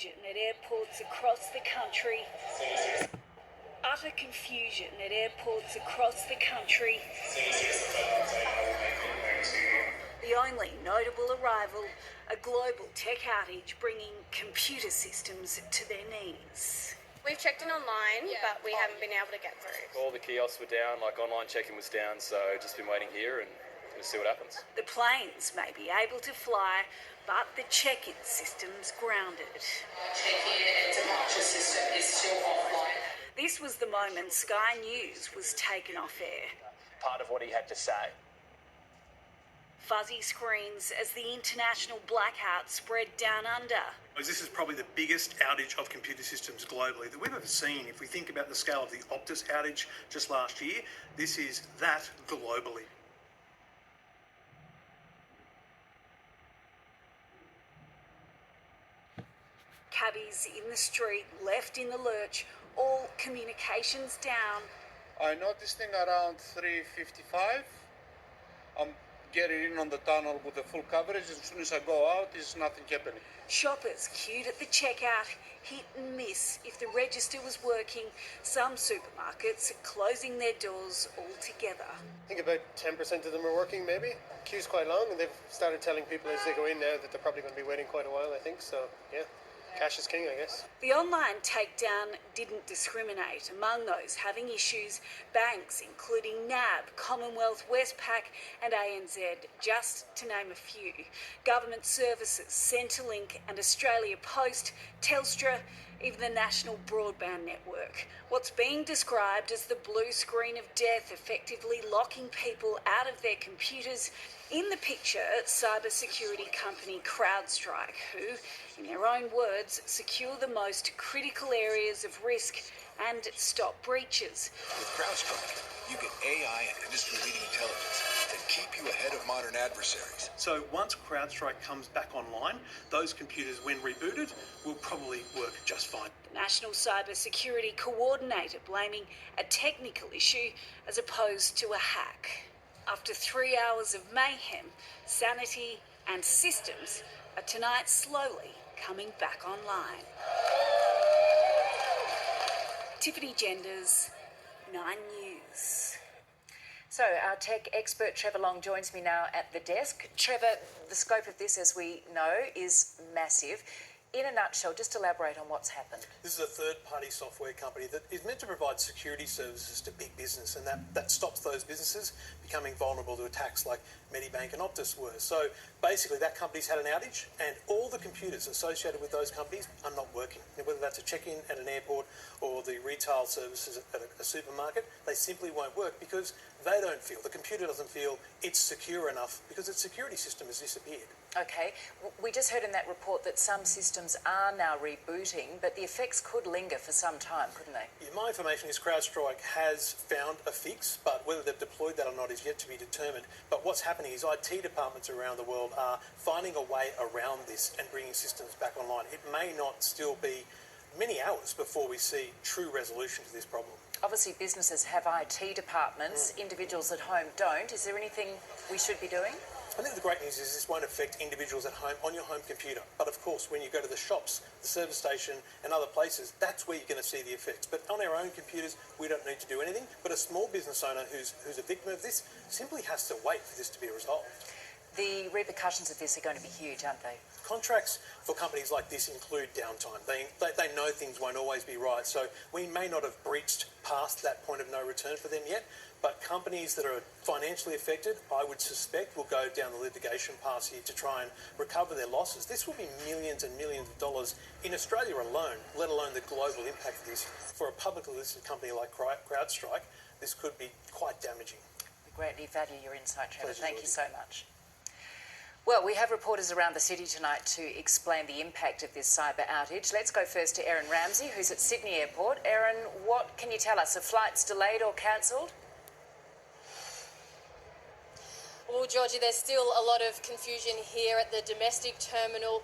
confusion at airports across the country. Utter confusion at airports across the country. The only notable arrival, a global tech outage bringing computer systems to their knees. We've checked in online, but we haven't been able to get through. All the kiosks were down, like online check-in was down, so just been waiting here and we'll see what happens. The planes may be able to fly, but the check-in system's grounded. Check-in and departure system is still offline. This was the moment Sky News was taken off air. Part of what he had to say. Fuzzy screens as the international blackout spread down under. This is probably the biggest outage of computer systems globally that we've ever seen. If we think about the scale of the Optus outage just last year, this is that globally. Cabbies in the street, left in the lurch, all communications down. I noticed thing around 3:55. I'm getting in on the tunnel with the full coverage. As soon as I go out, there's nothing happening. Shoppers queued at the checkout, hit and miss if the register was working. Some supermarkets closing their doors altogether. I think about 10% of them are working, maybe. Queue's quite long, and they've started telling people as they go in now that they're probably going to be waiting quite a while, I think. So, yeah. Cash is king, I guess. The online takedown didn't discriminate. Among those having issues, banks including NAB, Commonwealth, Westpac and ANZ, just to name a few. Government services, Centrelink and Australia Post, Telstra, even the National Broadband Network. What's being described as the blue screen of death, effectively locking people out of their computers. In the picture, cybersecurity company CrowdStrike, who, in their own words, secure the most critical areas of risk and stop breaches. With CrowdStrike, you get AI and industry-leading intelligence that keep you ahead of modern adversaries. So once CrowdStrike comes back online, those computers, when rebooted, will probably work just fine. The National Cybersecurity Coordinator blaming a technical issue as opposed to a hack. After 3 hours of mayhem, sanity and systems are tonight slowly coming back online. Tiffany Genders, 9 News. So our tech expert Trevor Long joins me now at the desk. Trevor, the scope of this, as we know, is massive. In a nutshell, just elaborate on what's happened. This is a third-party software company that is meant to provide security services to big business, and that stops those businesses becoming vulnerable to attacks like Medibank and Optus were. So basically that company's had an outage, and all the computers associated with those companies are not working. And whether that's a check-in at an airport or the retail services at a supermarket, they simply won't work because they don't feel, the computer doesn't feel it's secure enough because its security system has disappeared. Okay, we just heard in that report that some systems are now rebooting, but the effects could linger for some time, couldn't they? Yeah, my information is CrowdStrike has found a fix, but whether they've deployed that or not is yet to be determined. But what's happening is IT departments around the world are finding a way around this and bringing systems back online. It may not still be many hours before we see true resolution to this problem. Obviously, businesses have IT departments, individuals at home don't. Is there anything we should be doing? I think the great news is this won't affect individuals at home on your home computer. But of course, when you go to the shops, the service station and other places, that's where you're going to see the effects. But on our own computers, we don't need to do anything. But a small business owner who's a victim of this simply has to wait for this to be resolved. The repercussions of this are going to be huge, aren't they? Contracts for companies like this include downtime. They know things won't always be right. So we may not have breached past that point of no return for them yet. But companies that are financially affected, I would suspect, will go down the litigation path here to try and recover their losses. This will be millions and millions of dollars in Australia alone, let alone the global impact of this. For a publicly listed company like CrowdStrike, this could be quite damaging. We greatly value your insight, Trevor. Pleasure, Thank you so much. Well, we have reporters around the city tonight to explain the impact of this cyber outage. Let's go first to Erin Ramsey, who's at Sydney Airport. Erin, what can you tell us? Are flights delayed or cancelled? Well, Georgie, there's still a lot of confusion here at the domestic terminal,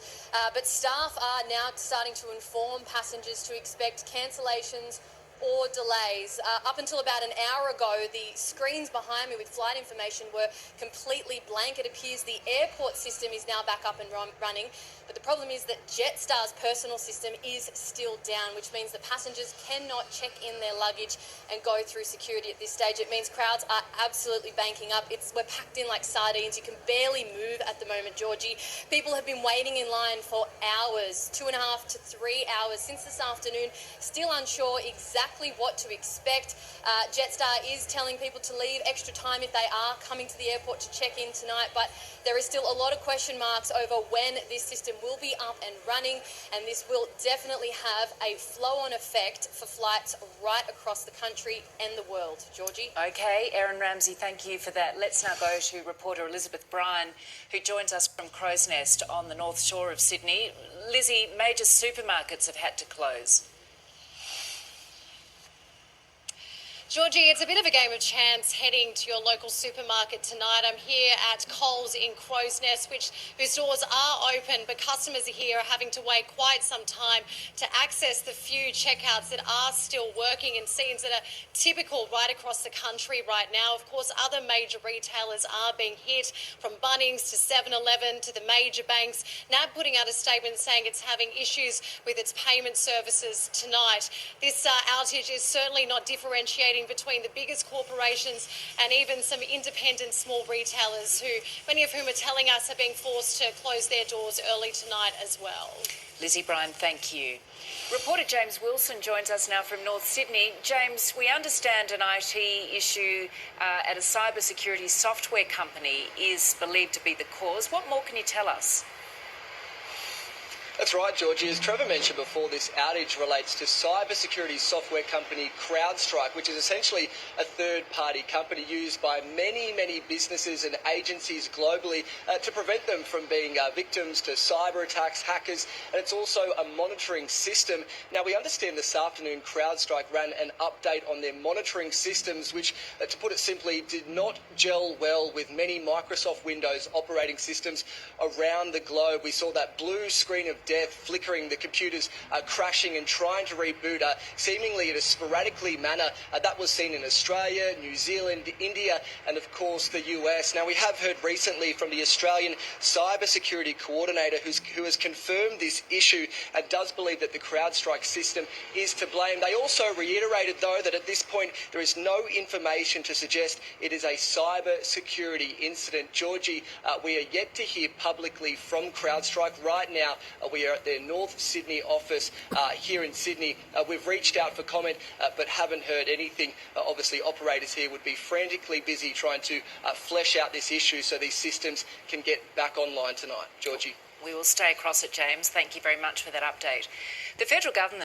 but staff are now starting to inform passengers to expect cancellations or delays. Up until about an hour ago, the screens behind me with flight information were completely blank. It appears the airport system is now back up and running, but the problem is that Jetstar's personal system is still down, which means that passengers cannot check in their luggage and go through security at this stage. It means crowds are absolutely banking up. We're packed in like sardines. You can barely move at the moment, Georgie. People have been waiting in line for hours, 2.5 to 3 hours since this afternoon, still unsure exactly what to expect. Jetstar is telling people to leave extra time if they are coming to the airport to check in tonight, but there is still a lot of question marks over when this system will be up and running, and this will definitely have a flow-on effect for flights right across the country and the world. Georgie? OK, Erin Ramsey, thank you for that. Let's now go to reporter Elizabeth Bryan, who joins us from Crow's Nest on the North Shore of Sydney. Lizzie, major supermarkets have had to close. Georgie, it's a bit of a game of chance heading to your local supermarket tonight. I'm here at Coles in Crow's Nest, whose doors are open, but customers here are having to wait quite some time to access the few checkouts that are still working in scenes that are typical right across the country right now. Of course, other major retailers are being hit, from Bunnings to 7-Eleven to the major banks. NAB putting out a statement saying it's having issues with its payment services tonight. This outage is certainly not differentiating between the biggest corporations and even some independent small retailers, many of whom are telling us are being forced to close their doors early tonight as well. Lizzie Bryan, thank you. Reporter James Wilson joins us now from North Sydney. James, we understand an IT issue at a cybersecurity software company is believed to be the cause. What more can you tell us? That's right, Georgie. As Trevor mentioned before, this outage relates to cybersecurity software company CrowdStrike, which is essentially a third-party company used by many, many businesses and agencies globally to prevent them from being victims to cyber attacks, hackers, and it's also a monitoring system. Now, we understand this afternoon CrowdStrike ran an update on their monitoring systems, which, to put it simply, did not gel well with many Microsoft Windows operating systems around the globe. We saw that blue screen of death flickering, the computers crashing and trying to reboot seemingly in a sporadically manner. That was seen in Australia, New Zealand, India and of course the US. Now, we have heard recently from the Australian cybersecurity coordinator who has confirmed this issue and does believe that the CrowdStrike system is to blame. They also reiterated though that at this point there is no information to suggest it is a cyber security incident. Georgie, we are yet to hear publicly from CrowdStrike. Right now we are at their North Sydney office here in Sydney. We've reached out for comment but haven't heard anything. Obviously, operators here would be frantically busy trying to flesh out this issue so these systems can get back online tonight. Georgie. We will stay across it, James. Thank you very much for that update. The federal government